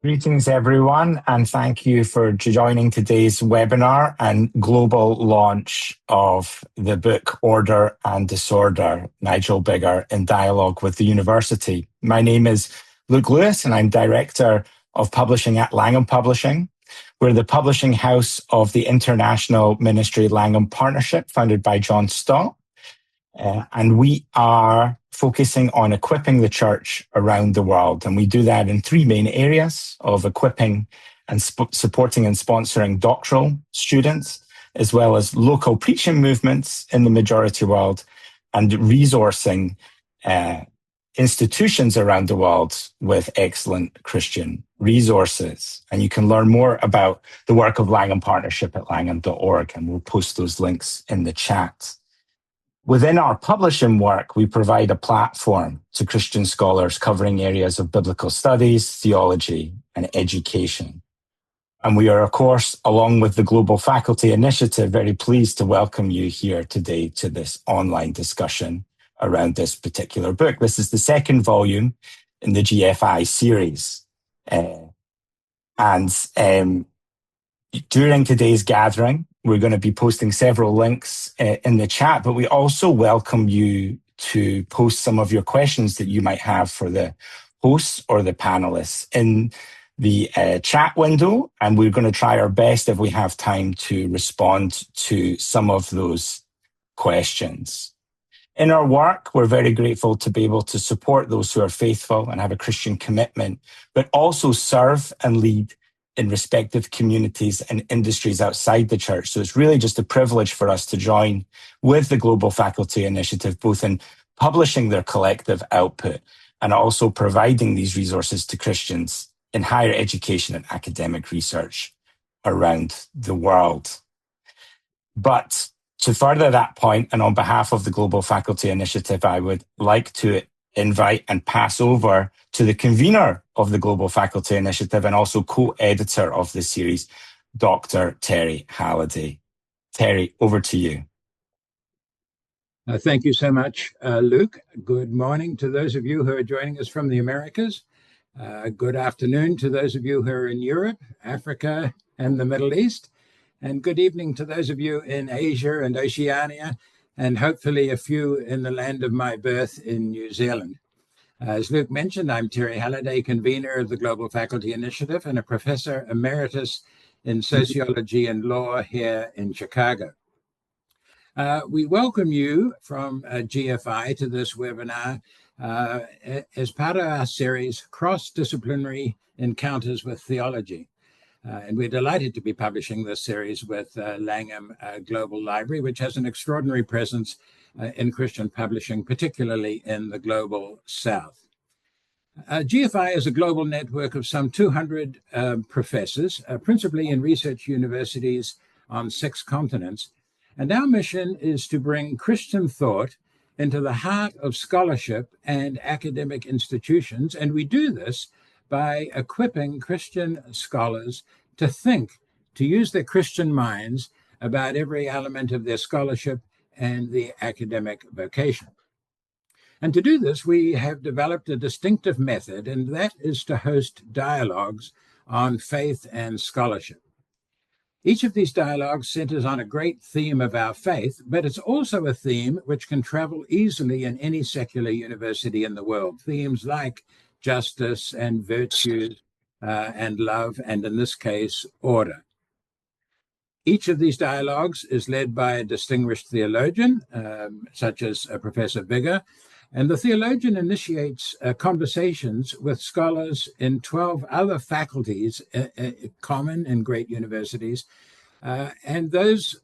Greetings, everyone, and thank you for joining today's webinar and global launch of the book Order and Disorder, Nigel Biggar in Dialogue with the University. My name is Luke Lewis, and I'm Director of Publishing at Langham Publishing. We're the publishing house of the international ministry Langham Partnership, founded by John Stott. And we are focusing on equipping the church around the world. And we do that in three main areas of equipping and supporting and sponsoring doctoral students, as well as local preaching movements in the majority world, and resourcing institutions around the world with excellent Christian resources. And you can learn more about the work of Langham Partnership at langham.org, and we'll post those links in the chat. Within our publishing work, we provide a platform to Christian scholars covering areas of biblical studies, theology, and education. And we are, of course, along with the Global Faculty Initiative, very pleased to welcome you here today to this online discussion around this particular book. This is the second volume in the GFI series. During today's gathering, we're going to be posting several links in the chat, but we also welcome you to post some of your questions that you might have for the hosts or the panelists in the chat window, and we're going to try our best, if we have time, to respond to some of those questions. In our work, we're very grateful to be able to support those who are faithful and have a Christian commitment, but also serve and lead in respective communities and industries outside the church. So it's really just a privilege for us to join with the Global Faculty Initiative, both in publishing their collective output and also providing these resources to Christians in higher education and academic research around the world. But to further that point, and on behalf of the Global Faculty Initiative, I would like to invite and pass over to the convener of the Global Faculty Initiative and also co-editor of the series, Dr. Terry Halliday. Terry, over to you. Thank you so much, Luke. Good morning to those of you who are joining us from the Americas. Good afternoon to those of you who are in Europe, Africa, and the Middle East. And good evening to those of you in Asia and Oceania, and hopefully a few in the land of my birth in New Zealand. As Luke mentioned, I'm Terry Halliday, convener of the Global Faculty Initiative and a professor emeritus in sociology and law here in Chicago. We welcome you from GFI to this webinar as part of our series, Cross-Disciplinary Encounters with Theology. And we're delighted to be publishing this series with Langham Global Library, which has an extraordinary presence in Christian publishing, particularly in the Global South. GFI is a global network of some 200 professors, principally in research universities on 6 continents. And our mission is to bring Christian thought into the heart of scholarship and academic institutions. And we do this by equipping Christian scholars to think, to use their Christian minds about every element of their scholarship and the academic vocation. And to do this, we have developed a distinctive method, and that is to host dialogues on faith and scholarship. Each of these dialogues centers on a great theme of our faith, but it's also a theme which can travel easily in any secular university in the world. Themes like justice and virtue and love, and in this case, order. Each of these dialogues is led by a distinguished theologian, such as Professor Biggar, and the theologian initiates conversations with scholars in 12 other faculties common in great universities, and those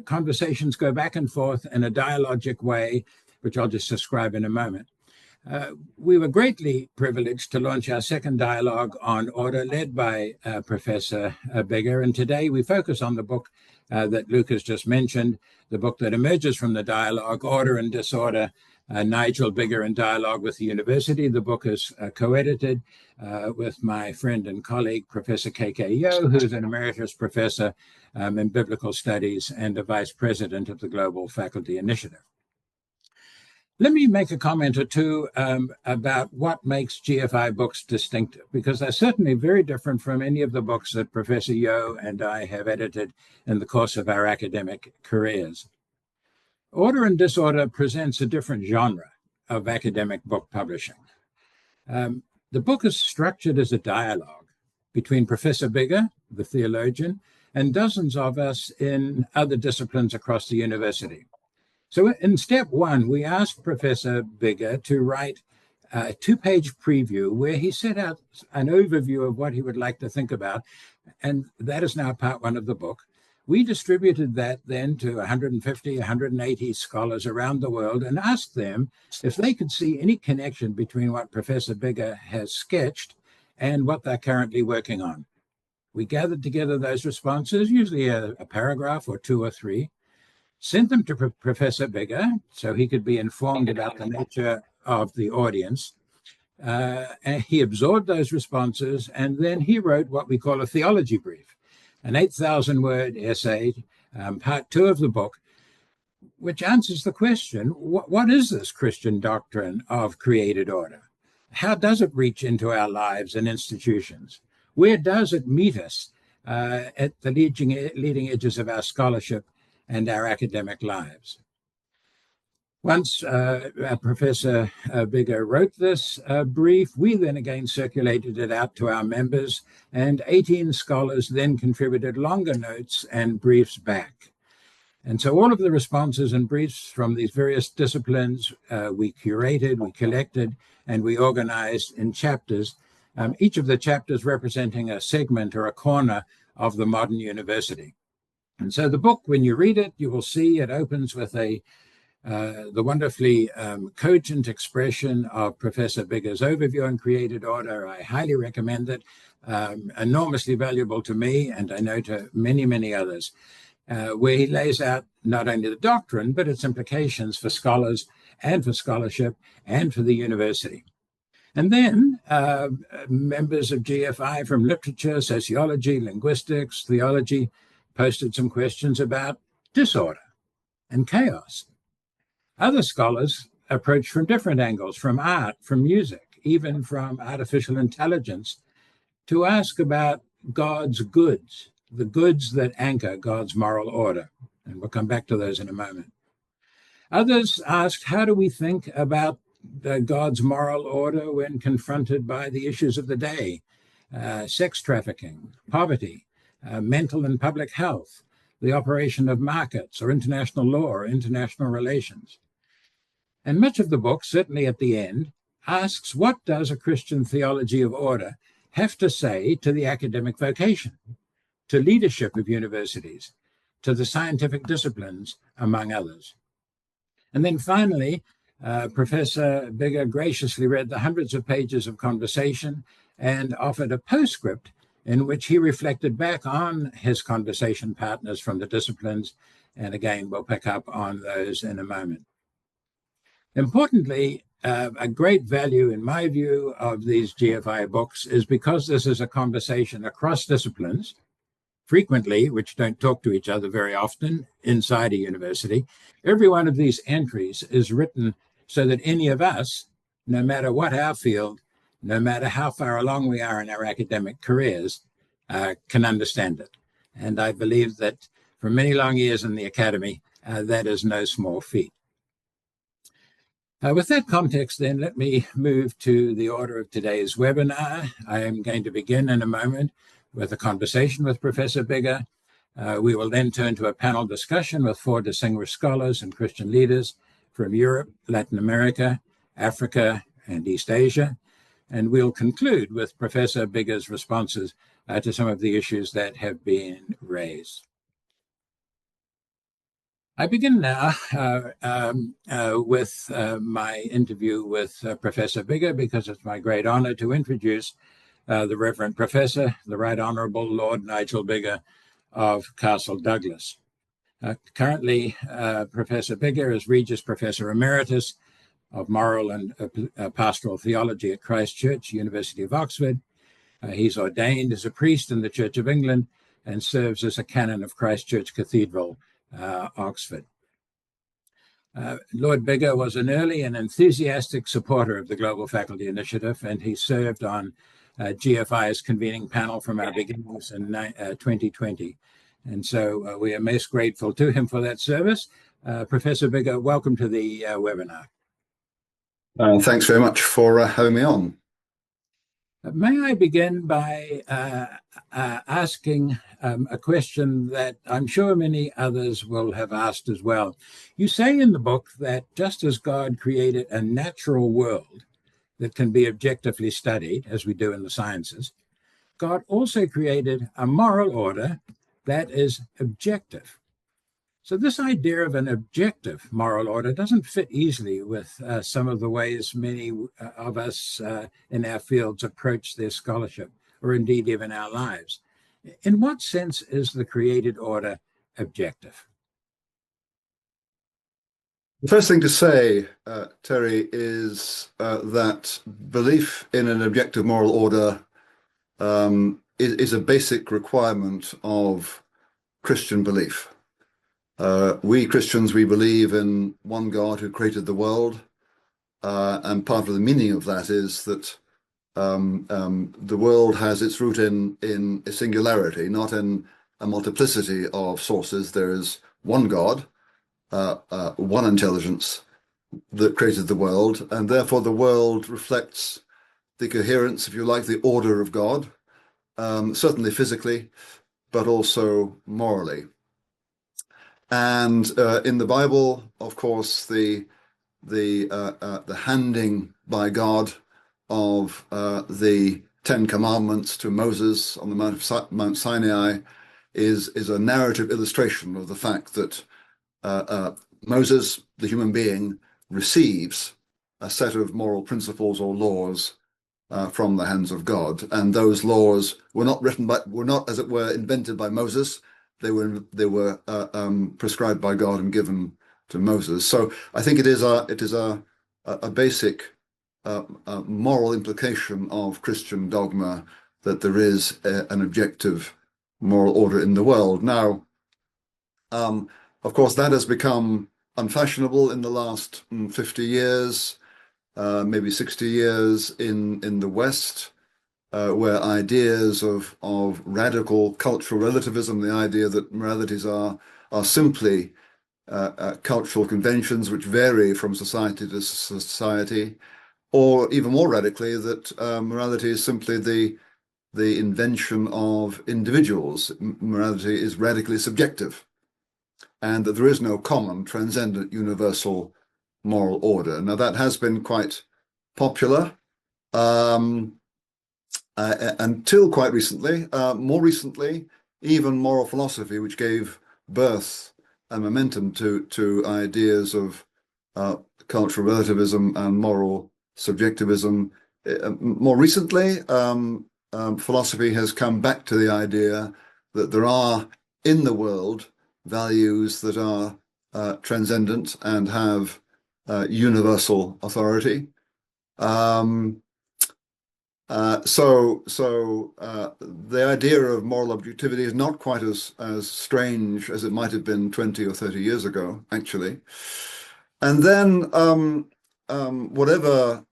conversations go back and forth in a dialogic way, which I'll just describe in a moment. We were greatly privileged to launch our second dialogue on order, led by Professor Biggar. And today we focus on the book that Luke has just mentioned, the book that emerges from the dialogue, Order and Disorder, Nigel Biggar in Dialogue with the University. The book is co-edited with my friend and colleague, Professor K.K. Yeo, who's an emeritus professor in biblical studies and a vice president of the Global Faculty Initiative. Let me make a comment or two about what makes GFI books distinctive, because they're certainly very different from any of the books that Professor Yo and I have edited in the course of our academic careers. Order and Disorder presents a different genre of academic book publishing. The book is structured as a dialogue between Professor Biggar, the theologian, and dozens of us in other disciplines across the university. So in step one, we asked Professor Biggar to write a two-page preview where he set out an overview of what he would like to think about, and that is now part one of the book. We distributed that then to 150, 180 scholars around the world and asked them if they could see any connection between what Professor Biggar has sketched and what they're currently working on. We gathered together those responses, usually a paragraph or two or three, sent them to Professor Biggar so he could be informed about the nature of the audience. And he absorbed those responses, and then he wrote what we call a theology brief, an 8,000-word essay, part two of the book, which answers the question, what is this Christian doctrine of created order? How does it reach into our lives and institutions? Where does it meet us at the leading edges of our scholarship and our academic lives? Once Professor Biggar wrote this brief, we then again circulated it out to our members, and 18 scholars then contributed longer notes and briefs back. And so all of the responses and briefs from these various disciplines we curated, we collected, and we organized in chapters, each of the chapters representing a segment or a corner of the modern university. And so the book, when you read it, you will see it opens with the wonderfully cogent expression of Professor Biggar's overview on created order. I highly recommend it, enormously valuable to me, and I know to many, many others, where he lays out not only the doctrine, but its implications for scholars and for scholarship and for the university. And then members of GFI from literature, sociology, linguistics, theology, posted some questions about disorder and chaos. Other scholars approached from different angles, from art, from music, even from artificial intelligence, to ask about God's goods, the goods that anchor God's moral order. And we'll come back to those in a moment. Others asked, how do we think about God's moral order when confronted by the issues of the day? Sex trafficking, poverty, mental and public health, the operation of markets or international law or international relations. And much of the book, certainly at the end, asks, what does a Christian theology of order have to say to the academic vocation, to leadership of universities, to the scientific disciplines, among others? And then finally, Professor Biggar graciously read the hundreds of pages of conversation and offered a postscript in which he reflected back on his conversation partners from the disciplines. And again, we'll pick up on those in a moment. Importantly, a great value, in my view, of these GFI books is because this is a conversation across disciplines, frequently, which don't talk to each other very often inside a university. Every one of these entries is written so that any of us, no matter what our field, no matter how far along we are in our academic careers, can understand it. And I believe that for many long years in the academy, that is no small feat. With that context, then, let me move to the order of today's webinar. I am going to begin in a moment with a conversation with Professor Biggar. We will then turn to a panel discussion with 4 distinguished scholars and Christian leaders from Europe, Latin America, Africa, and East Asia. And we'll conclude with Professor Biggar's responses to some of the issues that have been raised. I begin now with my interview with Professor Biggar, because it's my great honor to introduce the Reverend Professor, the Right Honorable Lord Nigel Biggar of Castle Douglas. Currently, Professor Biggar is Regius Professor Emeritus of Moral and Pastoral Theology at Christ Church, University of Oxford. He's ordained as a priest in the Church of England and serves as a canon of Christ Church Cathedral, Oxford. Lord Biggar was an early and enthusiastic supporter of the Global Faculty Initiative, and he served on GFI's convening panel from our beginnings in 2020. And so we are most grateful to him for that service. Professor Biggar, welcome to the webinar. Thanks very much for having me on. May I begin by asking a question that I'm sure many others will have asked as well. You say in the book that just as God created a natural world that can be objectively studied, as we do in the sciences, God also created a moral order that is objective. So this idea of an objective moral order doesn't fit easily with some of the ways many of us in our fields approach their scholarship, or indeed even our lives. In what sense is the created order objective? The first thing to say, Terry, is that belief in an objective moral order is a basic requirement of Christian belief. We Christians, we believe in one God who created the world, and part of the meaning of that is that the world has its root in a singularity, not in a multiplicity of sources. There is one God, one intelligence that created the world, and therefore the world reflects the coherence, if you like, the order of God, certainly physically, but also morally. And in the Bible, of course, the handing by God of the Ten Commandments to Moses on the Mount Sinai is a narrative illustration of the fact that Moses, the human being, receives a set of moral principles or laws from the hands of God, and those laws were not, as it were, invented by Moses. They were prescribed by God and given to Moses. So I think it is a basic moral implication of Christian dogma that there is an objective moral order in the world. Now, of course, that has become unfashionable in the last 50 years, maybe 60 years in the West. Where ideas of radical cultural relativism, the idea that moralities are simply cultural conventions which vary from society to society, or even more radically, that morality is simply the invention of individuals. Morality is radically subjective, and that there is no common, transcendent, universal moral order. Now, that has been quite popular. Until quite recently, more recently, even moral philosophy, which gave birth and momentum to ideas of cultural relativism and moral subjectivism. More recently, philosophy has come back to the idea that there are in the world values that are transcendent and have universal authority. So the idea of moral objectivity is not quite as strange as it might have been 20 or 30 years ago, actually. And then whatever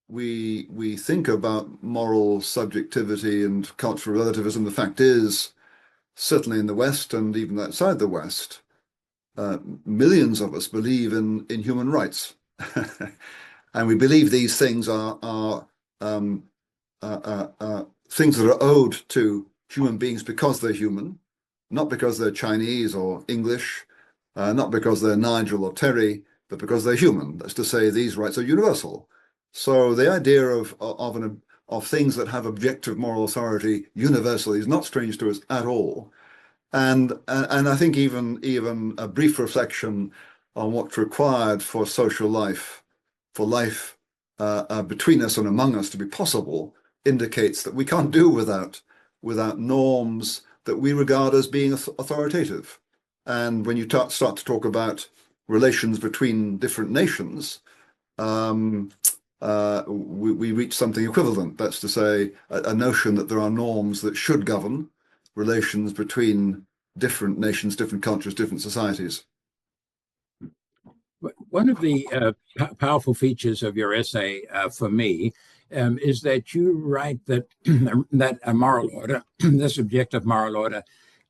we think about moral subjectivity and cultural relativism, the fact is, certainly in the West and even outside the West, millions of us believe in human rights. And we believe these things are things that are owed to human beings because they're human, not because they're Chinese or English, not because they're Nigel or Terry, but because they're human. That's to say, these rights are universal. So the idea of things that have objective moral authority universally is not strange to us at all. And I think even a brief reflection on what's required for social life, for life between us and among us to be possible, indicates that we can't do without norms that we regard as being authoritative. And when you start to talk about relations between different nations, we reach something equivalent. That's to say, a notion that there are norms that should govern relations between different nations, different cultures, different societies. One of the powerful features of your essay for me is that you write that that a moral order, this objective moral order,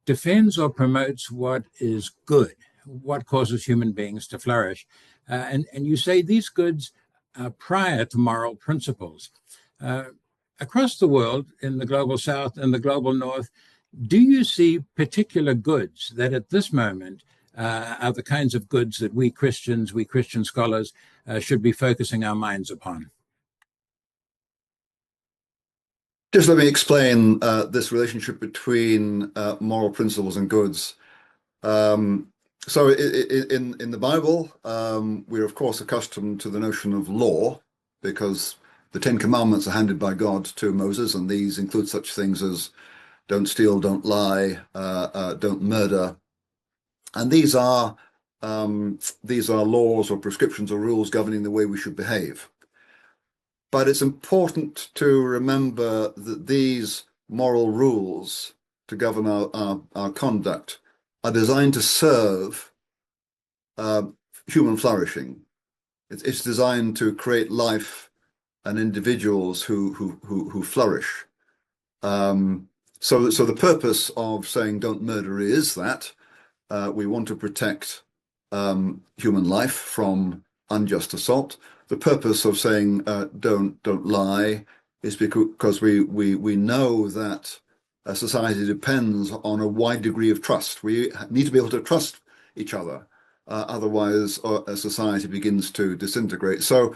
defends or promotes what is good, what causes human beings to flourish. And you say these goods are prior to moral principles. Across the world, in the global south and the global north, do you see particular goods that at this moment are the kinds of goods that we Christian scholars should be focusing our minds upon? Just let me explain this relationship between moral principles and goods. So in the Bible, we're of course accustomed to the notion of law because the Ten Commandments are handed by God to Moses, and these include such things as don't steal, don't lie, don't murder. And these are laws or prescriptions or rules governing the way we should behave. But it's important to remember that these moral rules to govern our conduct are designed to serve human flourishing. It's designed to create life and individuals who flourish. So the purpose of saying don't murder is that we want to protect human life from unjust assault. The purpose of saying don't lie is because we know that a society depends on a wide degree of trust. We need to be able to trust each other. Otherwise, a society begins to disintegrate. So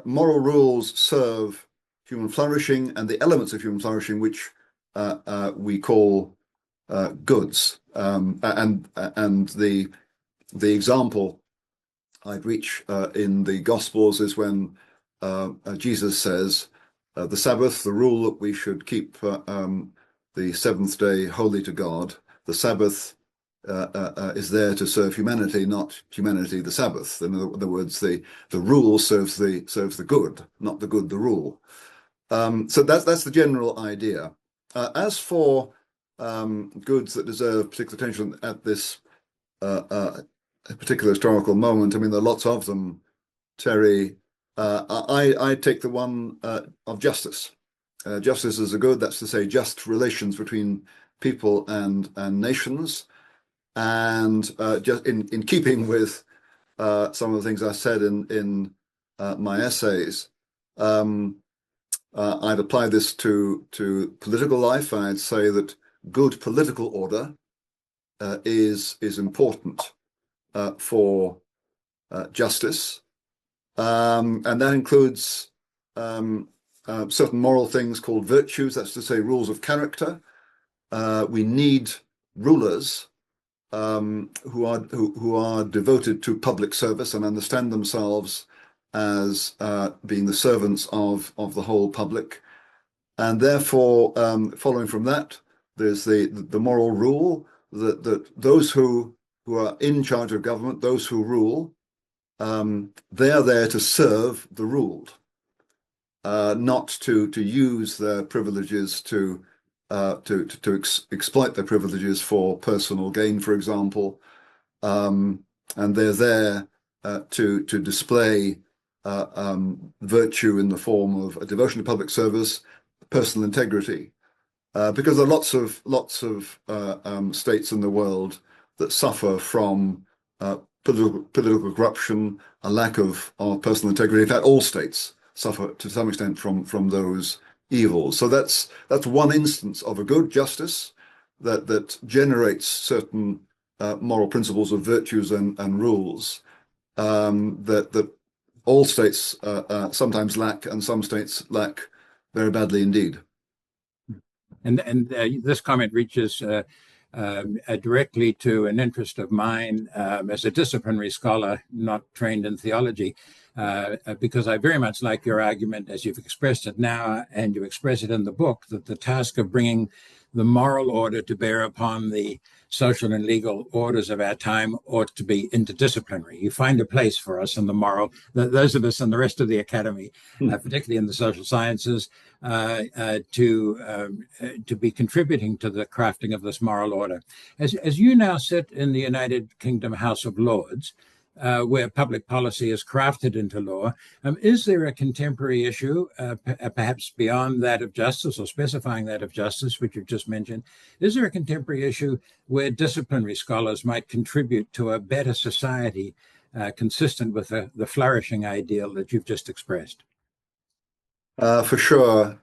moral rules serve human flourishing and the elements of human flourishing, which we call goods. And the example I'd reach in the Gospels is when Jesus says the Sabbath, the rule that we should keep the seventh day holy to God. The Sabbath is there to serve humanity, not humanity the Sabbath. In other words, the rule serves the good, not the good the rule. So that's the general idea. As for goods that deserve particular attention at this particular historical moment, I mean, there are lots of them, Terry. I take the one of justice. Justice is a good, that's to say, just relations between people and nations. And just in keeping with some of the things I said in my essays, I'd apply this to political life. I'd say that good political order is important for justice, and that includes certain moral things called virtues. That's to say, rules of character. We need rulers who are devoted to public service and understand themselves as being the servants of the whole public. And therefore, following from that, there's the moral rule that those who are in charge of government, those who rule, they are there to serve the ruled, not to use their privileges to exploit their privileges for personal gain, for example, and they're there to display virtue in the form of a devotion to public service, personal integrity, because there are lots of states in the world that suffer from political corruption, a lack of personal integrity. In fact, all states suffer to some extent from those evils. So that's one instance of a good justice that generates certain moral principles of virtues and rules that all states sometimes lack, and some states lack very badly indeed. And this comment reaches directly to an interest of mine as a disciplinary scholar, not trained in theology, because I very much like your argument as you've expressed it now, and you express it in the book, that the task of bringing the moral order to bear upon the social and legal orders of our time ought to be interdisciplinary. You find a place for us in the moral, those of us in the rest of the academy, particularly in the social sciences, to be contributing to the crafting of this moral order. As you now sit in the United Kingdom House of Lords, where public policy is crafted into law. Is there a contemporary issue, perhaps beyond that of justice or specifying that of justice, which you've just mentioned? Is there a contemporary issue where disciplinary scholars might contribute to a better society consistent with the flourishing ideal that you've just expressed? For sure,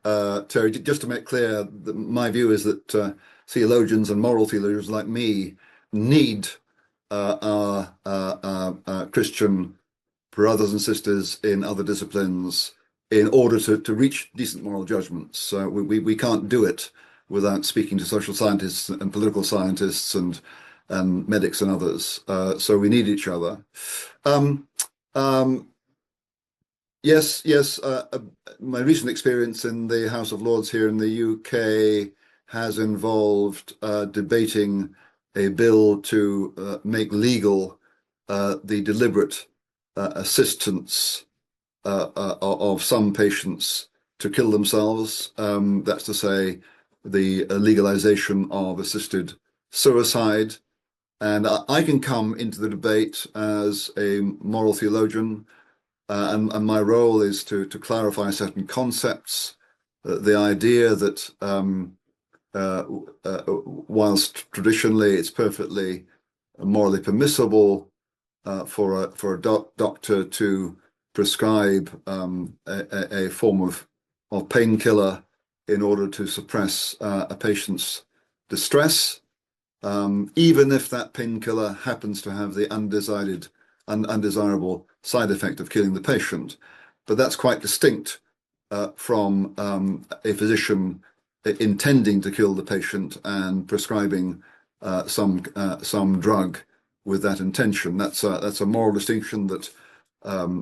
Terry, just to make clear, my view is that theologians and moral theologians like me need our Christian brothers and sisters in other disciplines in order to reach decent moral judgments. We can't do it without speaking to social scientists and political scientists and medics and others. So we need each other. Yes. My recent experience in the House of Lords here in the UK has involved debating a bill to make legal the deliberate assistance of some patients to kill themselves. That's to say, the legalization of assisted suicide. And I can come into the debate as a moral theologian, and my role is to clarify certain concepts. The idea that whilst traditionally it's perfectly morally permissible for a doctor to prescribe a form of painkiller in order to suppress a patient's distress, even if that painkiller happens to have the undesirable side effect of killing the patient. But that's quite distinct from a physician intending to kill the patient and prescribing some drug with that intention. That's a moral distinction that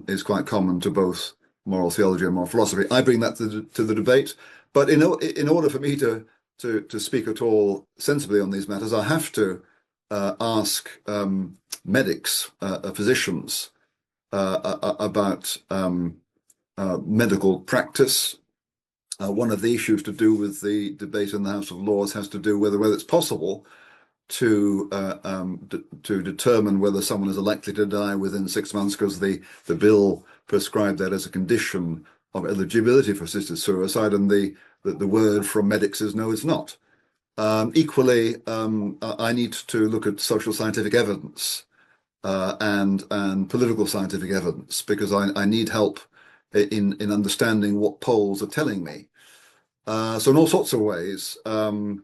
is quite common to both moral theology and moral philosophy. I bring that to the debate, but in order for me to speak at all sensibly on these matters, I have to ask medics, physicians, about medical practice. One of the issues to do with the debate in the House of Lords has to do whether it's possible to determine whether someone is likely to die within 6 months, because the bill prescribed that as a condition of eligibility for assisted suicide, and the word from medics is no, it's not. Equally, I need to look at social scientific evidence and political scientific evidence, because I need help in understanding what polls are telling me. So in all sorts of ways, the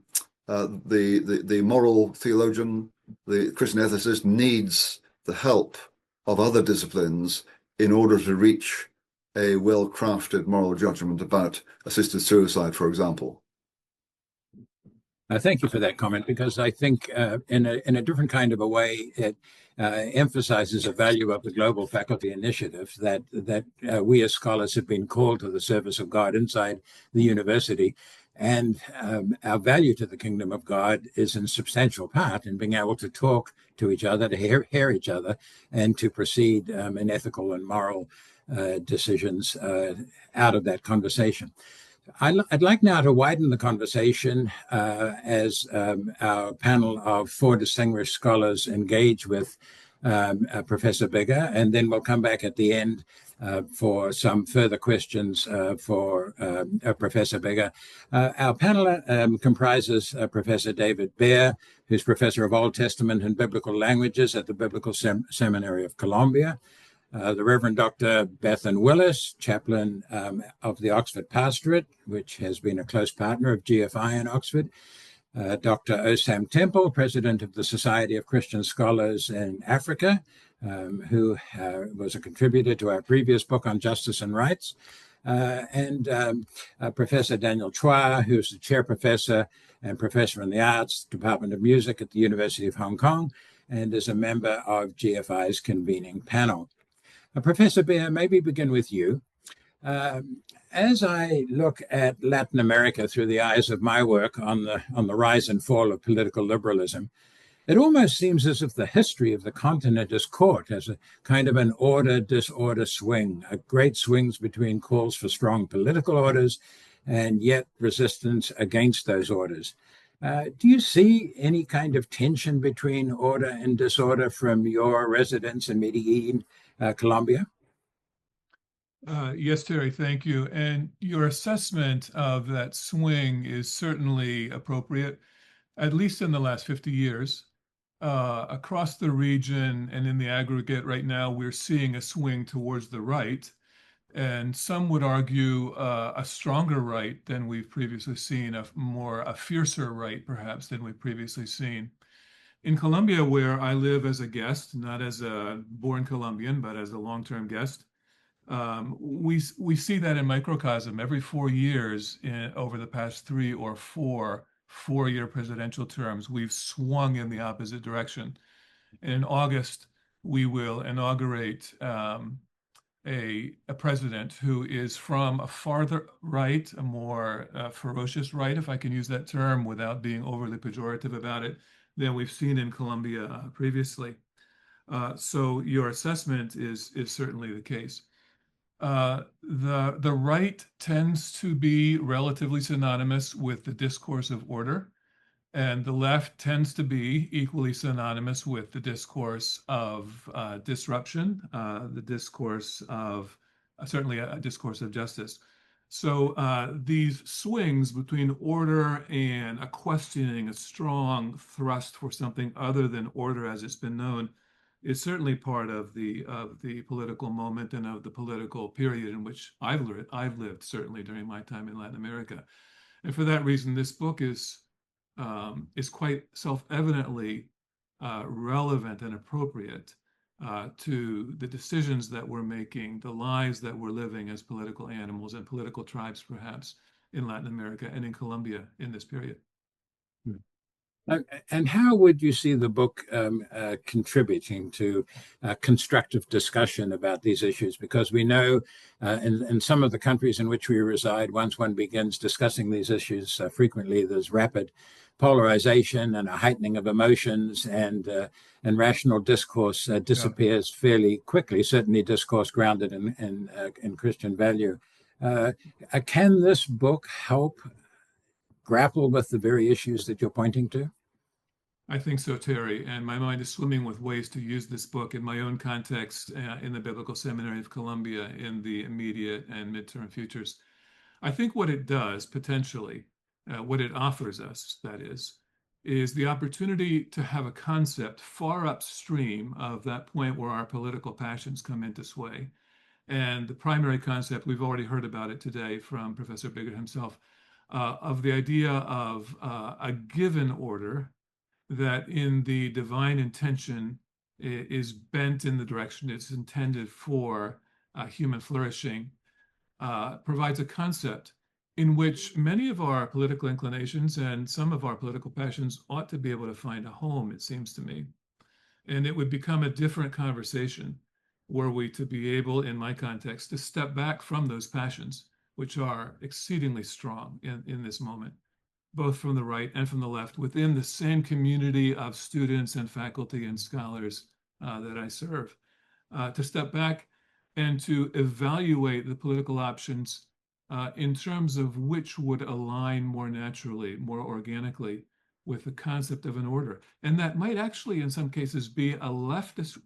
moral theologian, the Christian ethicist, needs the help of other disciplines in order to reach a well-crafted moral judgment about assisted suicide, for example. Thank you for that comment, because I think in a different kind of a way, it emphasizes the value of the Global Faculty Initiative that we as scholars have been called to the service of God inside the university. And our value to the kingdom of God is in substantial part in being able to talk to each other, to hear each other, and to proceed in ethical and moral decisions out of that conversation. I'd like now to widen the conversation as our panel of 4 distinguished scholars engage with Professor Biggar, and then we'll come back at the end for some further questions for Professor Biggar. Our panel comprises Professor David Baer, who's Professor of Old Testament and Biblical Languages at the Biblical Seminary of Columbia, the Reverend Dr. Bethan Willis, chaplain of the Oxford Pastorate, which has been a close partner of GFI in Oxford, Dr. Osam Temple, president of the Society of Christian Scholars in Africa, who was a contributor to our previous book on justice and rights, and Professor Daniel Chua, who's the chair professor and professor in the Arts Department of Music at the University of Hong Kong, and is a member of GFI's convening panel. Professor Baer, maybe begin with you. As I look at Latin America through the eyes of my work on the rise and fall of political liberalism, it almost seems as if the history of the continent is caught as a kind of an order-disorder swing, a great swings between calls for strong political orders and yet resistance against those orders. Do you see any kind of tension between order and disorder from your residence in Medellin, Colombia? Yes, Terry, thank you. And your assessment of that swing is certainly appropriate, at least in the last 50 years. Across the region and in the aggregate right now, we're seeing a swing towards the right. And some would argue a stronger right than we've previously seen, a fiercer right, perhaps, than we've previously seen. In Colombia, where I live as a guest, not as a born Colombian, but as a long-term guest, we see that in microcosm every 4 years over the past 3 or 4 four-year presidential terms, we've swung in the opposite direction. In August, we will inaugurate a president who is from a farther right, a more ferocious right, if I can use that term without being overly pejorative about it, than we've seen in Colombia previously. So your assessment is certainly the case. The right tends to be relatively synonymous with the discourse of order, and the left tends to be equally synonymous with the discourse of disruption, the discourse of certainly a discourse of justice. So these swings between order and a questioning, a strong thrust for something other than order as it's been known, is certainly part of the political moment and of the political period in which I've lived certainly during my time in Latin America. And for that reason, this book is quite self-evidently relevant and appropriate to the decisions that we're making, the lives that we're living as political animals and political tribes, perhaps, in Latin America and in Colombia in this period. And how would you see the book contributing to constructive discussion about these issues? Because we know in some of the countries in which we reside, once one begins discussing these issues, frequently there's rapid polarization and a heightening of emotions, and rational discourse disappears fairly quickly, certainly discourse grounded in Christian value. Can this book help grapple with the very issues that you're pointing to? I think so, Terry, and my mind is swimming with ways to use this book in my own context in the Biblical Seminary of Columbia in the immediate and midterm futures. I think what it does, potentially, what it offers us, that is the opportunity to have a concept far upstream of that point where our political passions come into sway. And the primary concept, we've already heard about it today from Professor Biggar himself, of the idea of a given order that in the divine intention is bent in the direction it's intended for human flourishing, provides a concept in which many of our political inclinations and some of our political passions ought to be able to find a home, it seems to me. And it would become a different conversation were we to be able, in my context, to step back from those passions, which are exceedingly strong in this moment, both from the right and from the left, within the same community of students and faculty and scholars that I serve, to step back and to evaluate the political options in terms of which would align more naturally, more organically with the concept of an order. And that might actually, in some cases, be a leftist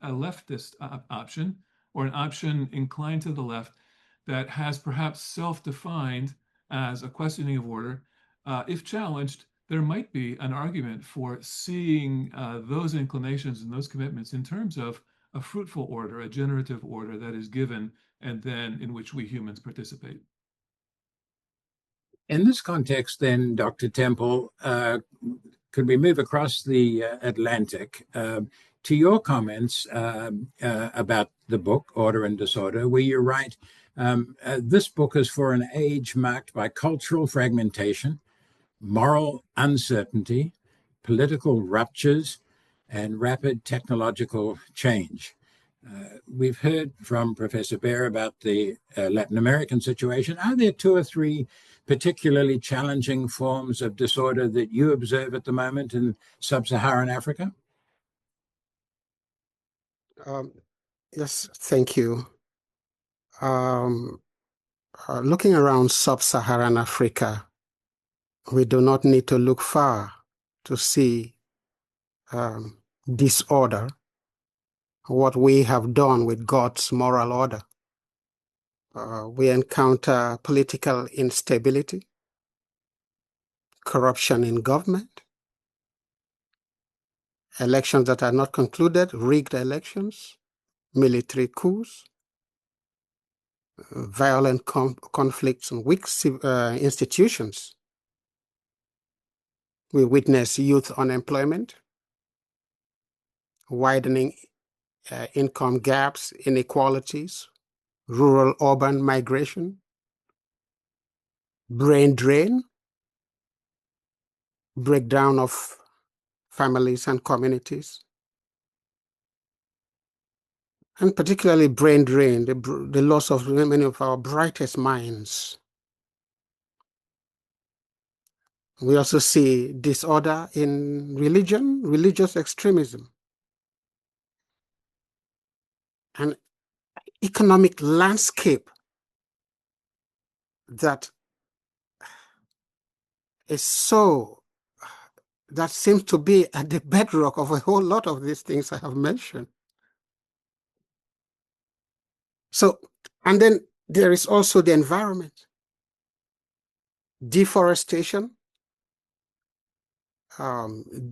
option, or an option inclined to the left that has perhaps self-defined as a questioning of order. If challenged, there might be an argument for seeing those inclinations and those commitments in terms of a fruitful order, a generative order that is given and then in which we humans participate. In this context, then, Dr. Temple, could we move across the Atlantic to your comments about the book, Order and Disorder, where you write, this book is for an age marked by cultural fragmentation, moral uncertainty, political ruptures, and rapid technological change. We've heard from Professor Baer about the Latin American situation. Are there 2 or 3 particularly challenging forms of disorder that you observe at the moment in sub-Saharan Africa? Yes, thank you. Looking around sub-Saharan Africa, we do not need to look far to see disorder, what we have done with God's moral order. We encounter political instability, corruption in government, elections that are not concluded, rigged elections, military coups, violent conflicts, and weak institutions. We witness youth unemployment, widening income gaps, inequalities, rural-urban migration, brain drain, breakdown of families and communities, and particularly brain drain, the loss of many of our brightest minds. We also see disorder in religion, religious extremism, an economic landscape that seems to be at the bedrock of a whole lot of these things I have mentioned. So, and then there is also the environment, deforestation,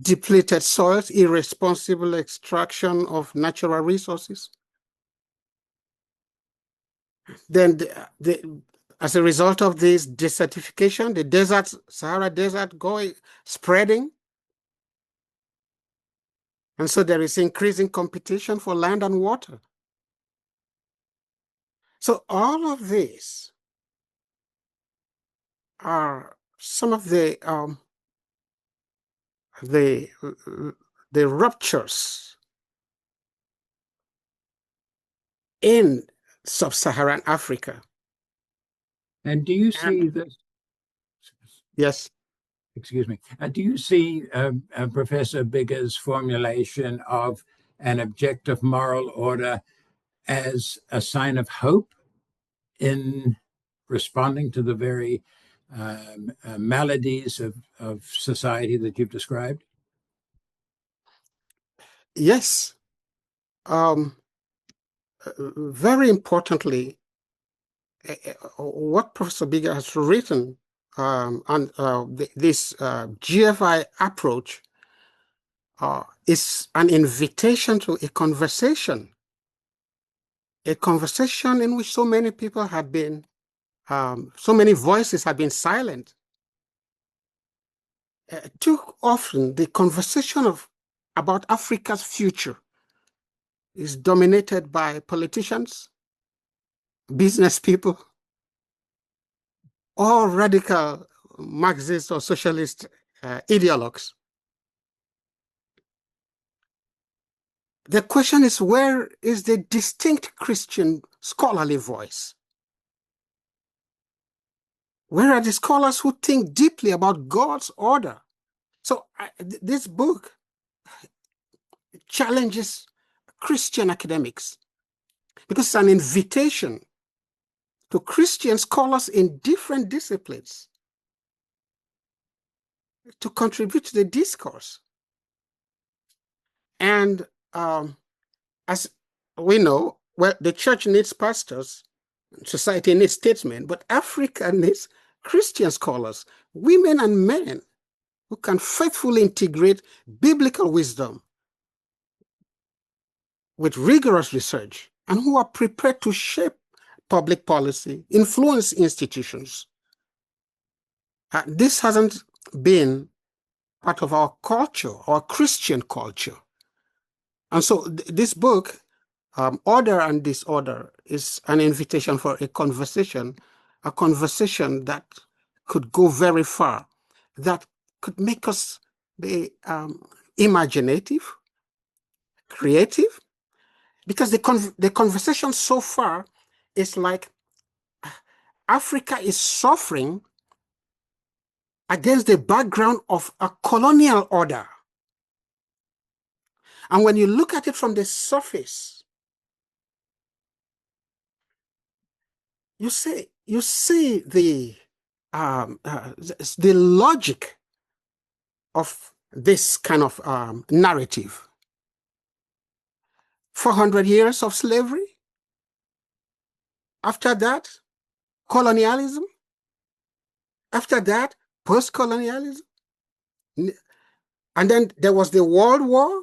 depleted soils, irresponsible extraction of natural resources. Then as a result of this desertification, the Sahara Desert spreading. And so there is increasing competition for land and water. So all of these are some of the ruptures in sub-Saharan Africa. And do you see this? Yes. Excuse me. Do you see Professor Biggar's formulation of an objective moral order as a sign of hope in responding to the very maladies of society that you've described? Yes. Very importantly, what Professor Biggar has written on this GFI approach is an invitation to a conversation in which so many people have been, so many voices have been silent. Too often, the conversation about Africa's future is dominated by politicians, business people, or radical Marxist or socialist ideologues. The question is, where is the distinct Christian scholarly voice? Where are the scholars who think deeply about God's order? So this book challenges Christian academics because it's an invitation to Christian scholars in different disciplines to contribute to the discourse. And as we know, well, the church needs pastors, society needs statesmen, but Africa needs Christian scholars, women and men who can faithfully integrate biblical wisdom with rigorous research and who are prepared to shape public policy, influence institutions. This hasn't been part of our culture, our Christian culture. And so this book, Order and Disorder, is an invitation for a conversation that could go very far, that could make us be imaginative, creative, because the conversation so far is like Africa is suffering against the background of a colonial order. And when you look at it from the surface, you see the logic of this kind of narrative. 400 years of slavery. After that, colonialism. After that, post-colonialism. And then there was the World War.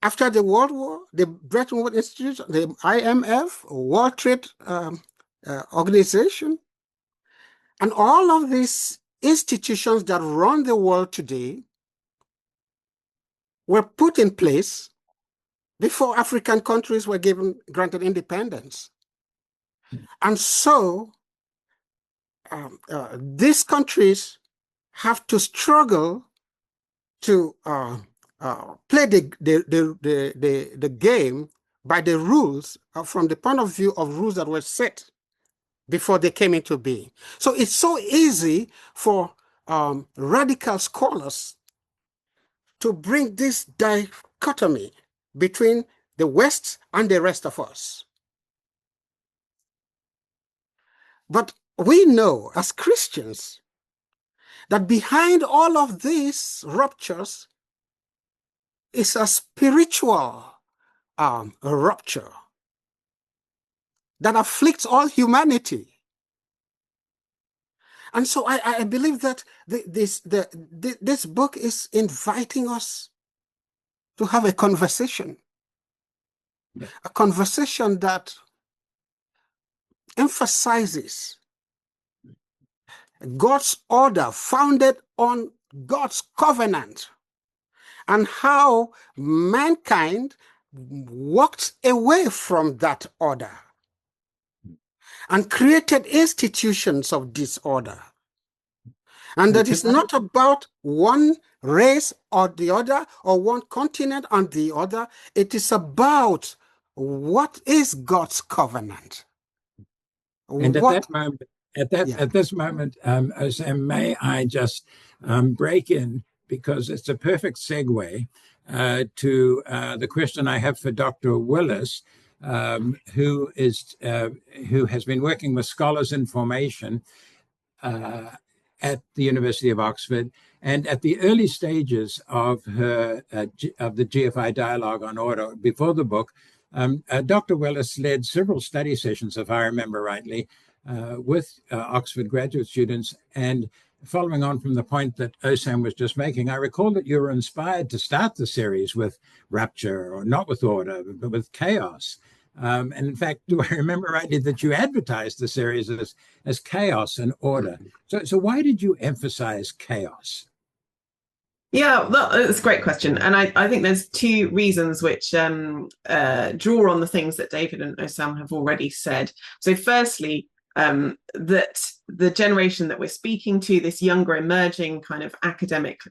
After the World War, the Bretton Woods Institute, the IMF, World Trade Organization, and all of these institutions that run the world today were put in place before African countries were granted independence. And so these countries have to struggle to play the game by the rules from the point of view of rules that were set before they came into being. So it's so easy for radical scholars to bring this dichotomy between the West and the rest of us. But we know as Christians that behind all of these ruptures is a spiritual rupture that afflicts all humanity. And so I believe that this book is inviting us to have a conversation that emphasizes God's order founded on God's covenant and how mankind walked away from that order and created institutions of disorder. And that is not about one race or the other, or one continent and the other. It is about what is God's covenant. And at this moment, Osam, may I just break in, because it's a perfect segue to the question I have for Dr. Willis, who has been working with scholars in formation at the University of Oxford, and at the early stages of the GFI dialogue on order before the book, Dr. Willis led several study sessions, if I remember rightly, with Oxford graduate students. And following on from the point that Osam was just making, I recall that you were inspired to start the series with rupture, or not with order, but with chaos. And in fact, do I remember rightly that you advertised the series as chaos and order? So why did you emphasize chaos? Yeah, well, it's a great question. And I think there's two reasons which draw on the things that David and Osam have already said. So firstly, that the generation that we're speaking to, this younger emerging kind of academic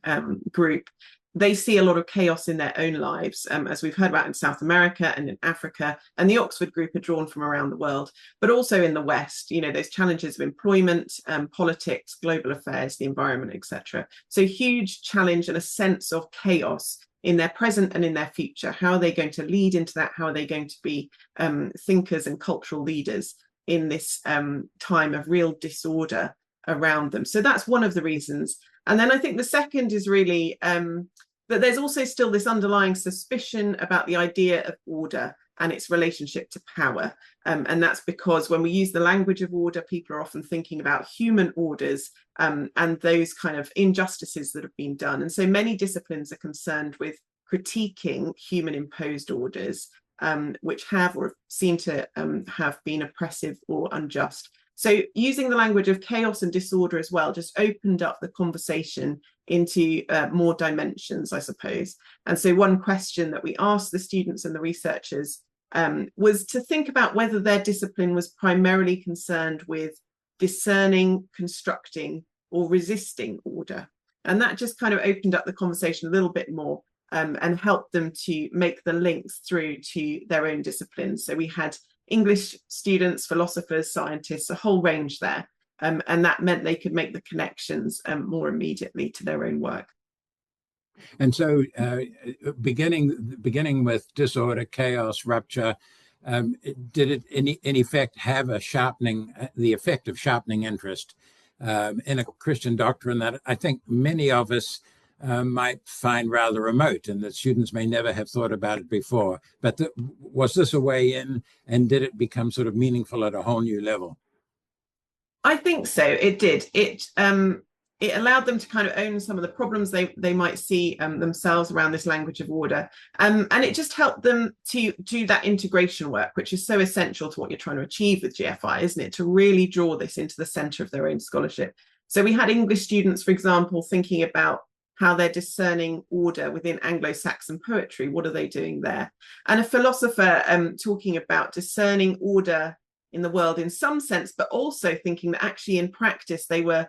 group, they see a lot of chaos in their own lives, as we've heard about in South America and in Africa, and the Oxford group are drawn from around the world, but also in the West, those challenges of employment, politics, global affairs, the environment, etc. So huge challenge and a sense of chaos in their present and in their future. How are they going to lead into that? How are they going to be thinkers and cultural leaders in this time of real disorder around them? So that's one of the reasons. And then I think the second is really that there's also still this underlying suspicion about the idea of order and its relationship to power. And that's because when we use the language of order, people are often thinking about human orders and those kind of injustices that have been done. And so many disciplines are concerned with critiquing human imposed orders, which have or seem to have been oppressive or unjust. So using the language of chaos and disorder as well just opened up the conversation into more dimensions, I suppose. And so one question that we asked the students and the researchers was to think about whether their discipline was primarily concerned with discerning, constructing, or resisting order. And that just kind of opened up the conversation a little bit more and helped them to make the links through to their own disciplines. So we had English students, philosophers, scientists, a whole range there. And that meant they could make the connections more immediately to their own work. And so beginning with disorder, chaos, rupture, did it in effect have the effect of sharpening interest in a Christian doctrine that I think many of us might find rather remote, and that students may never have thought about it before. But was this a way in, and did it become sort of meaningful at a whole new level? I think so. It did. It allowed them to kind of own some of the problems they might see themselves around this language of order. And it just helped them to do that integration work, which is so essential to what you're trying to achieve with GFI, isn't it? To really draw this into the center of their own scholarship. So we had English students, for example, thinking about how they're discerning order within Anglo-Saxon poetry. What are they doing there? And a philosopher talking about discerning order in the world in some sense, but also thinking that actually in practice they were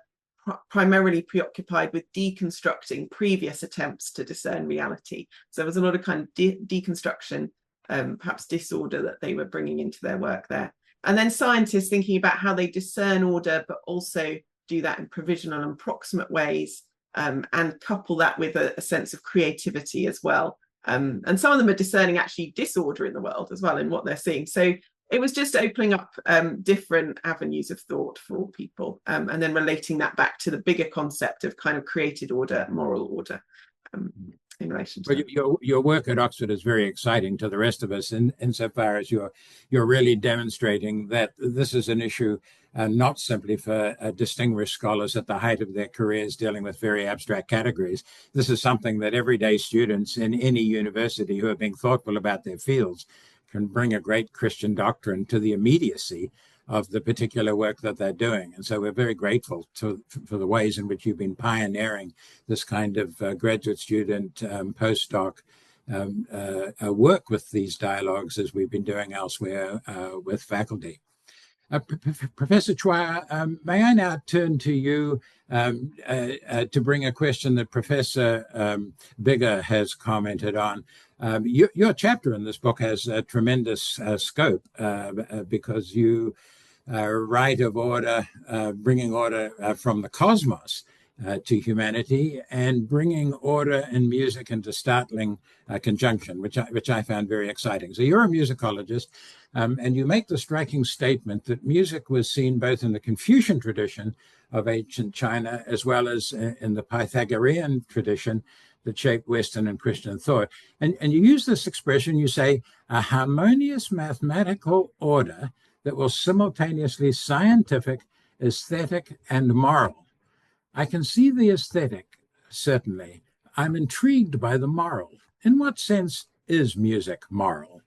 primarily preoccupied with deconstructing previous attempts to discern reality. So there was a lot of kind of deconstruction, perhaps disorder, that they were bringing into their work there. And then scientists thinking about how they discern order, but also do that in provisional and proximate ways, and couple that with a sense of creativity as well. And some of them are discerning actually disorder in the world as well in what they're seeing. So it was just opening up different avenues of thought for people, and then relating that back to the bigger concept of kind of created order, moral order, in relation to your work at Oxford is very exciting to the rest of us insofar as you're really demonstrating that this is an issue not simply for distinguished scholars at the height of their careers dealing with very abstract categories. This is something that everyday students in any university who are being thoughtful about their fields can bring a great Christian doctrine to the immediacy of the particular work that they're doing. And so we're very grateful for the ways in which you've been pioneering this kind of graduate student postdoc work with these dialogues, as we've been doing elsewhere with faculty. Professor Chua, may I now turn to you to bring a question that Professor Biggar has commented on. Your chapter in this book has a tremendous scope because you write of order, bringing order from the cosmos to humanity, and bringing order in music into startling conjunction, which I found very exciting. So you're a musicologist, and you make the striking statement that music was seen both in the Confucian tradition of ancient China as well as in the Pythagorean tradition that shaped Western and Christian thought. And you use this expression, you say, a harmonious mathematical order that was simultaneously scientific, aesthetic, and moral. I can see the aesthetic, certainly. I'm intrigued by the moral. In what sense is music moral?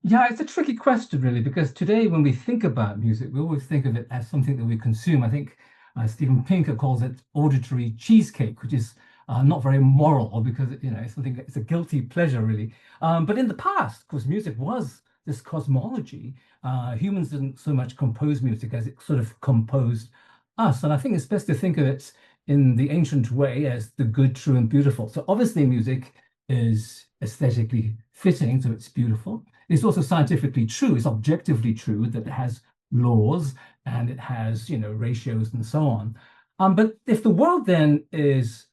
Yeah, it's a tricky question, really, because today when we think about music, we always think of it as something that we consume. I think Steven Pinker calls it auditory cheesecake, which is not very moral, because it's something it's a guilty pleasure, really. But in the past, of course, music was this cosmology. Humans didn't so much compose music as it sort of composed us. And I think it's best to think of it in the ancient way as the good, true, and beautiful. So obviously music is aesthetically fitting, so it's beautiful. It's also scientifically true. It's objectively true that it has laws and it has, ratios and so on. But if the world then is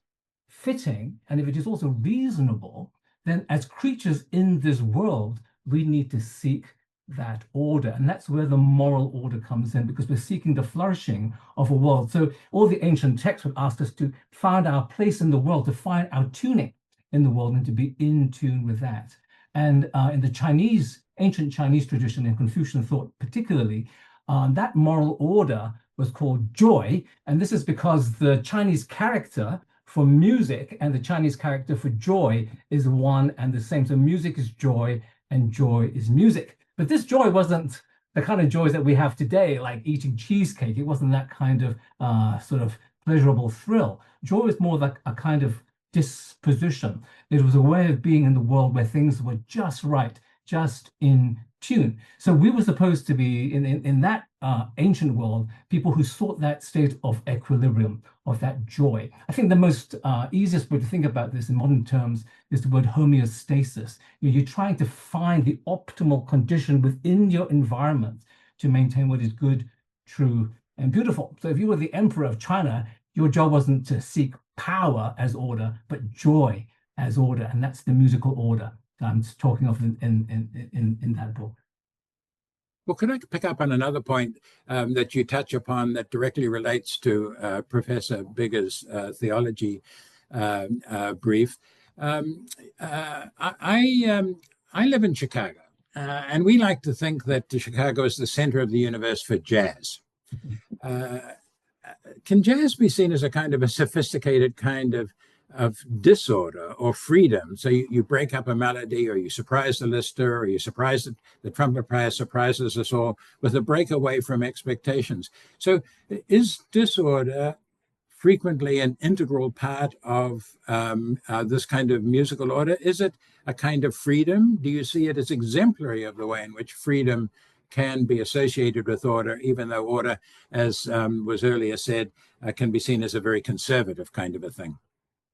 fitting, and if it is also reasonable, then as creatures in this world, we need to seek that order. And that's where the moral order comes in, because we're seeking the flourishing of a world. So all the ancient texts would ask us to find our place in the world, to find our tuning in the world, and to be in tune with that. And in the ancient Chinese tradition, in Confucian thought particularly, that moral order was called joy. And this is because the Chinese character for music and the Chinese character for joy is one and the same. So music is joy and joy is music. But this joy wasn't the kind of joys that we have today, like eating cheesecake. It wasn't that kind of sort of pleasurable thrill. Joy was more like a kind of disposition. It was a way of being in the world where things were just right, just in tune. So we were supposed to be in that ancient world, people who sought that state of equilibrium, of that joy. I think the most easiest way to think about this in modern terms is the word homeostasis. You're trying to find the optimal condition within your environment to maintain what is good, true, and beautiful. So if you were the emperor of China, your job wasn't to seek power as order, but joy as order. And that's the musical order that I'm talking of in that book. Well, could I pick up on another point that you touch upon that directly relates to Professor Biggar's theology brief? I live in Chicago, and we like to think that Chicago is the center of the universe for jazz. Can jazz be seen as a kind of a sophisticated kind of disorder or freedom? So you break up a melody, or you surprise the listener, or you surprise the trumpet player surprises us all with a breakaway from expectations. So is disorder frequently an integral part of this kind of musical order? Is it a kind of freedom? Do you see it as exemplary of the way in which freedom can be associated with order, even though order, as was earlier said, can be seen as a very conservative kind of a thing?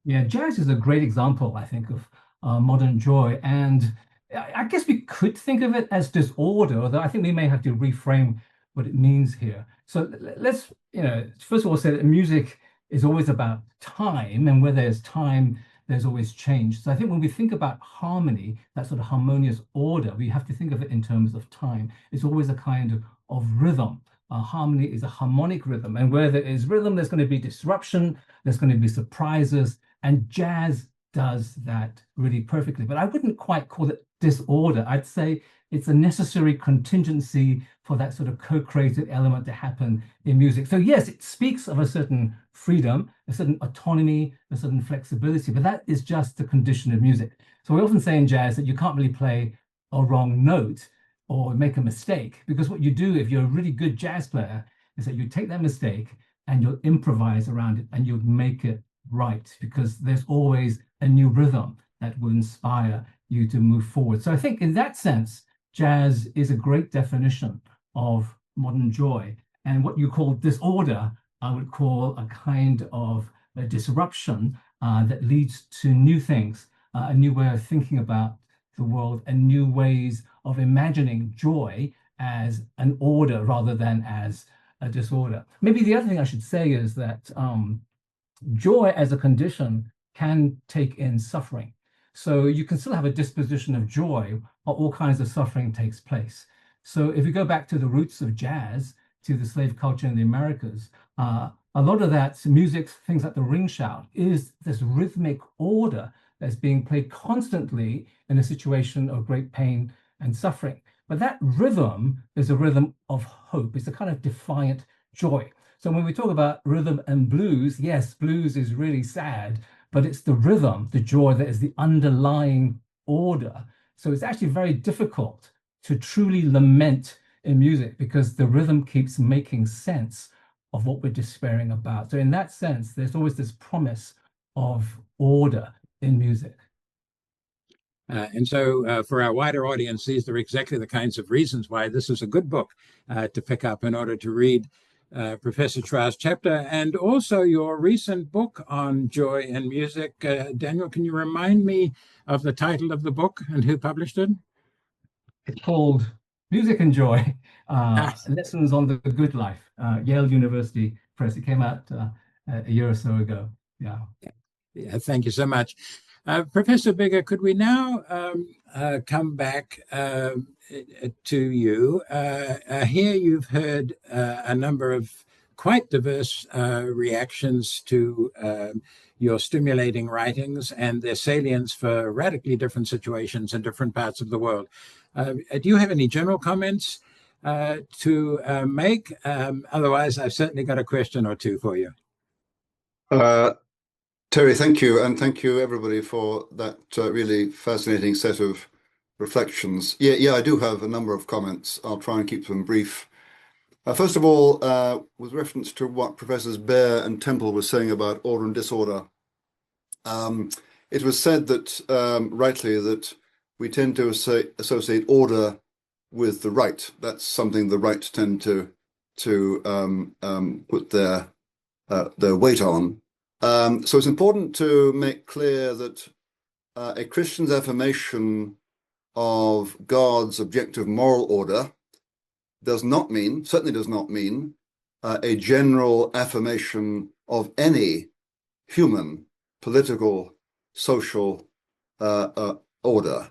Yeah, jazz is a great example, I think, of modern joy. And I guess we could think of it as disorder, although I think we may have to reframe what it means here. So let's, first of all, say that music is always about time, and where there's time, there's always change. So I think when we think about harmony, that sort of harmonious order, we have to think of it in terms of time. It's always a kind of rhythm. Harmony is a harmonic rhythm, and where there is rhythm, there's going to be disruption, there's going to be surprises, and jazz does that really perfectly. But I wouldn't quite call it disorder. I'd say it's a necessary contingency for that sort of co-creative element to happen in music. So yes, it speaks of a certain freedom, a certain autonomy, a certain flexibility, but that is just the condition of music. So we often say in jazz that you can't really play a wrong note or make a mistake, because what you do if you're a really good jazz player is that you take that mistake and you'll improvise around it and you'll make it right, because there's always a new rhythm that will inspire you to move forward. So I think in that sense, jazz is a great definition of modern joy. And what you call disorder, I would call a kind of a disruption that leads to new things, a new way of thinking about the world, and new ways of imagining joy as an order rather than as a disorder. Maybe the other thing I should say is that joy as a condition can take in suffering. So you can still have a disposition of joy, but all kinds of suffering takes place. So if you go back to the roots of jazz, to the slave culture in the Americas, a lot of that music, things like the ring shout, is this rhythmic order that's being played constantly in a situation of great pain and suffering. But that rhythm is a rhythm of hope. It's a kind of defiant joy. So when we talk about rhythm and blues, yes, blues is really sad, but it's the rhythm, the joy, that is the underlying order. So it's actually very difficult to truly lament in music, because the rhythm keeps making sense of what we're despairing about. So in that sense, there's always this promise of order in music. And so for our wider audience, these are exactly the kinds of reasons why this is a good book to pick up in order to read Professor Chua's chapter, and also your recent book on joy in music. Daniel, can you remind me of the title of the book and who published it? It's called Music and Joy, Lessons on the Good Life, Yale University Press. It came out a year or so ago. Yeah, thank you so much. Professor Biggar, could we now come back to you? Here you've heard a number of quite diverse reactions to your stimulating writings and their salience for radically different situations in different parts of the world. Do you have any general comments to make? Otherwise, I've certainly got a question or two for you. Terry, thank you. And thank you, everybody, for that really fascinating set of reflections. Yeah, I do have a number of comments. I'll try and keep them brief. First of all, with reference to what Professors Baer and Temple were saying about order and disorder, it was said that, rightly, that we tend to associate order with the right. That's something the right tend to put their weight on. So it's important to make clear that a Christian's affirmation of God's objective moral order certainly does not mean a general affirmation of any human, political, social order.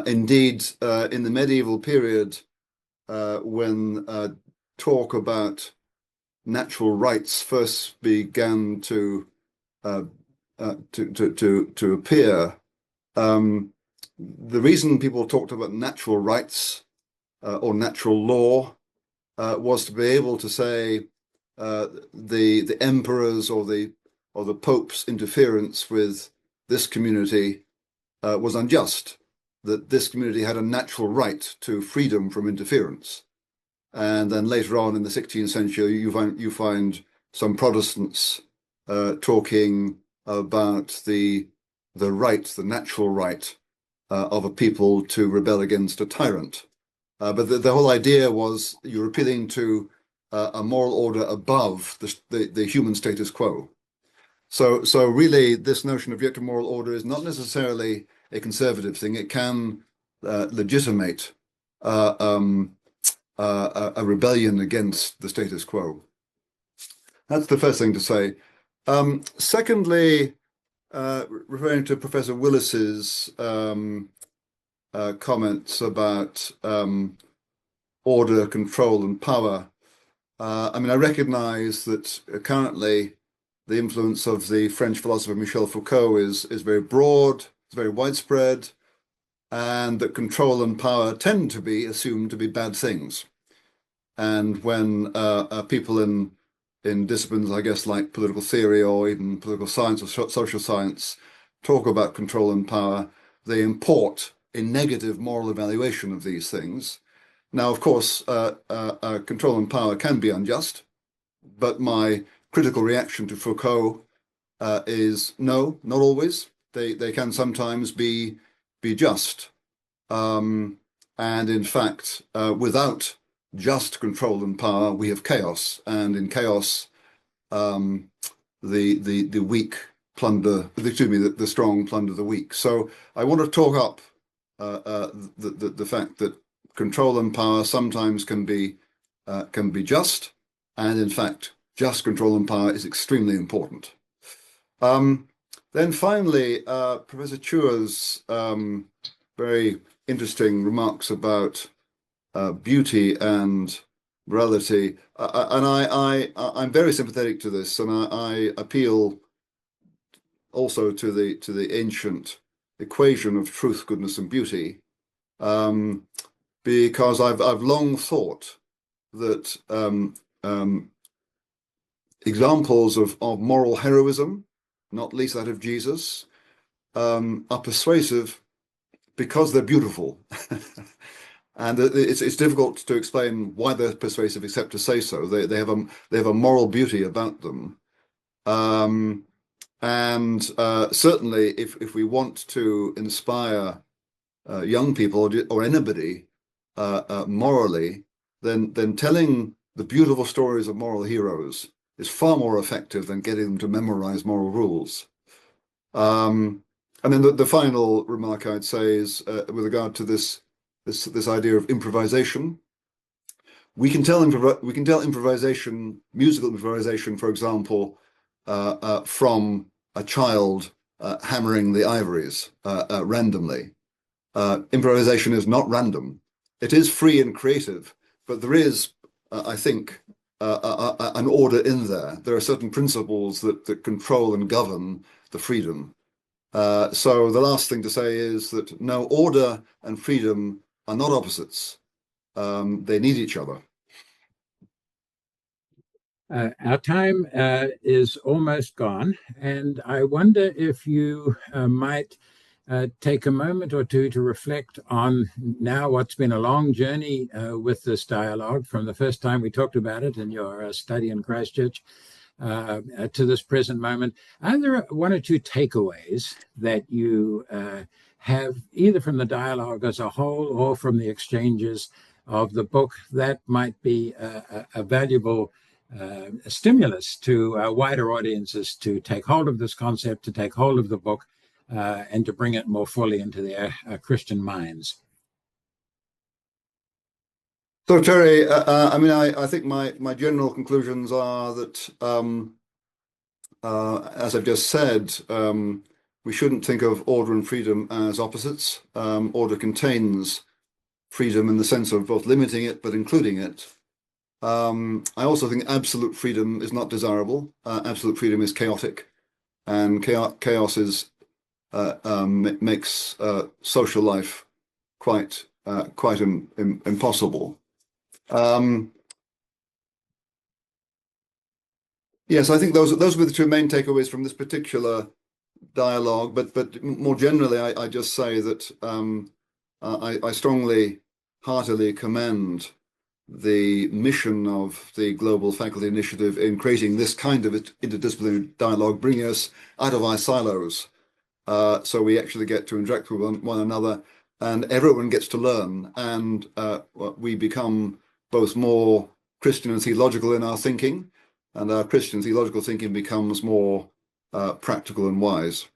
Indeed, in the medieval period, when talk about natural rights first began to appear, the reason people talked about natural rights or natural law was to be able to say the emperor's or the pope's interference with this community was unjust, that this community had a natural right to freedom from interference. And then later on in the 16th century, you find some Protestants talking about the natural right of a people to rebel against a tyrant. But the whole idea was you're appealing to a moral order above the human status quo. So really, this notion of objective moral order is not necessarily a conservative thing. It can legitimate a rebellion against the status quo. That's the first thing to say. Secondly, referring to Professor Willis's comments about order, control, and power. I mean, I recognize that currently the influence of the French philosopher Michel Foucault is very broad, it's very widespread, and that control and power tend to be assumed to be bad things. And when people in disciplines, I guess, like political theory or even political science or social science talk about control and power, they import a negative moral evaluation of these things. Now, of course, control and power can be unjust, but my critical reaction to Foucault is no, not always. They can sometimes be just. And in fact, without just control and power, we have chaos. And in chaos, the weak plunder, the strong plunder the weak. So I want to talk up the fact that control and power sometimes can be just, and in fact, just control and power is extremely important. Then finally, Professor Chua's very interesting remarks about beauty and morality, and I'm very sympathetic to this, and I appeal also to the ancient equation of truth, goodness, and beauty, because I've long thought that examples of moral heroism, not least that of Jesus, are persuasive because they're beautiful. And it's difficult to explain why they're persuasive except to say so. They have a moral beauty about them. And certainly if we want to inspire young people or anybody morally, then telling the beautiful stories of moral heroes is far more effective than getting them to memorize moral rules. And then the final remark I'd say is with regard to this idea of improvisation. We can tell improvisation, musical improvisation, for example, from a child hammering the ivories randomly. Improvisation is not random. It is free and creative, but there is, I think, an order in there. There are certain principles that control and govern the freedom. So the last thing to say is that no, order and freedom are not opposites. They need each other. Our time is almost gone, and I wonder if you might take a moment or two to reflect on now what's been a long journey with this dialogue from the first time we talked about it in your study in Christchurch to this present moment. Are there one or two takeaways that you have either from the dialogue as a whole or from the exchanges of the book that might be a valuable stimulus to wider audiences to take hold of this concept, to take hold of the book, and to bring it more fully into their Christian minds? So, Terry, I mean, I think my general conclusions are that, as I've just said, we shouldn't think of order and freedom as opposites. Order contains freedom in the sense of both limiting it but including it. I also think absolute freedom is not desirable. Absolute freedom is chaotic, and chaos is makes social life quite impossible. Yes, I think those were the two main takeaways from this particular dialogue. But more generally, I just say that I strongly, heartily commend the mission of the Global Faculty Initiative in creating this kind of interdisciplinary dialogue, bringing us out of our silos, so we actually get to interact with one another, and everyone gets to learn, and we become both more Christian and theological in our thinking, and our Christian theological thinking becomes more practical and wise.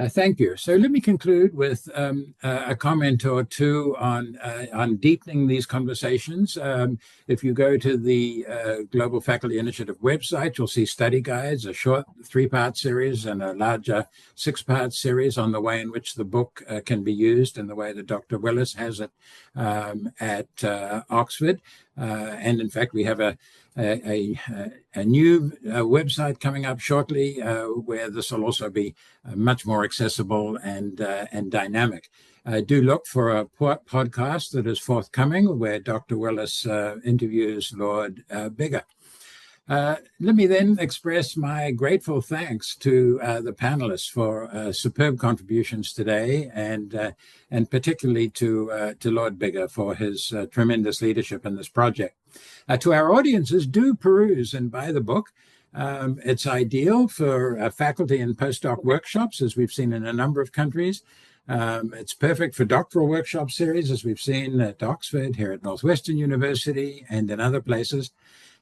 Thank you. So let me conclude with a comment or two on deepening these conversations. If you go to the Global Faculty Initiative website, you'll see study guides, a short 3-part series and a larger 6-part series on the way in which the book can be used and the way that Dr. Willis has it at Oxford. And in fact, we have a new website coming up shortly where this will also be much more accessible and dynamic. Do look for a podcast that is forthcoming where Dr. Willis interviews Lord Biggar. Let me then express my grateful thanks to the panelists for superb contributions today, and particularly to Lord Biggar for his tremendous leadership in this project. To our audiences, do peruse and buy the book. It's ideal for faculty and postdoc workshops, as we've seen in a number of countries. It's perfect for doctoral workshop series, as we've seen at Oxford, here at Northwestern University, and in other places.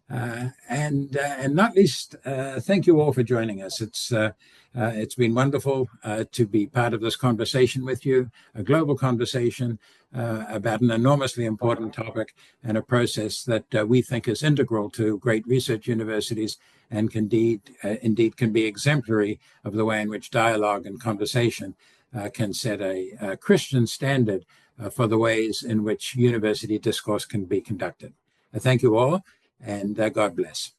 And not least, thank you all for joining us. It's been wonderful to be part of this conversation with you, a global conversation about an enormously important topic and a process that we think is integral to great research universities and indeed can be exemplary of the way in which dialogue and conversation can set a Christian standard for the ways in which university discourse can be conducted. Thank you all, and God bless.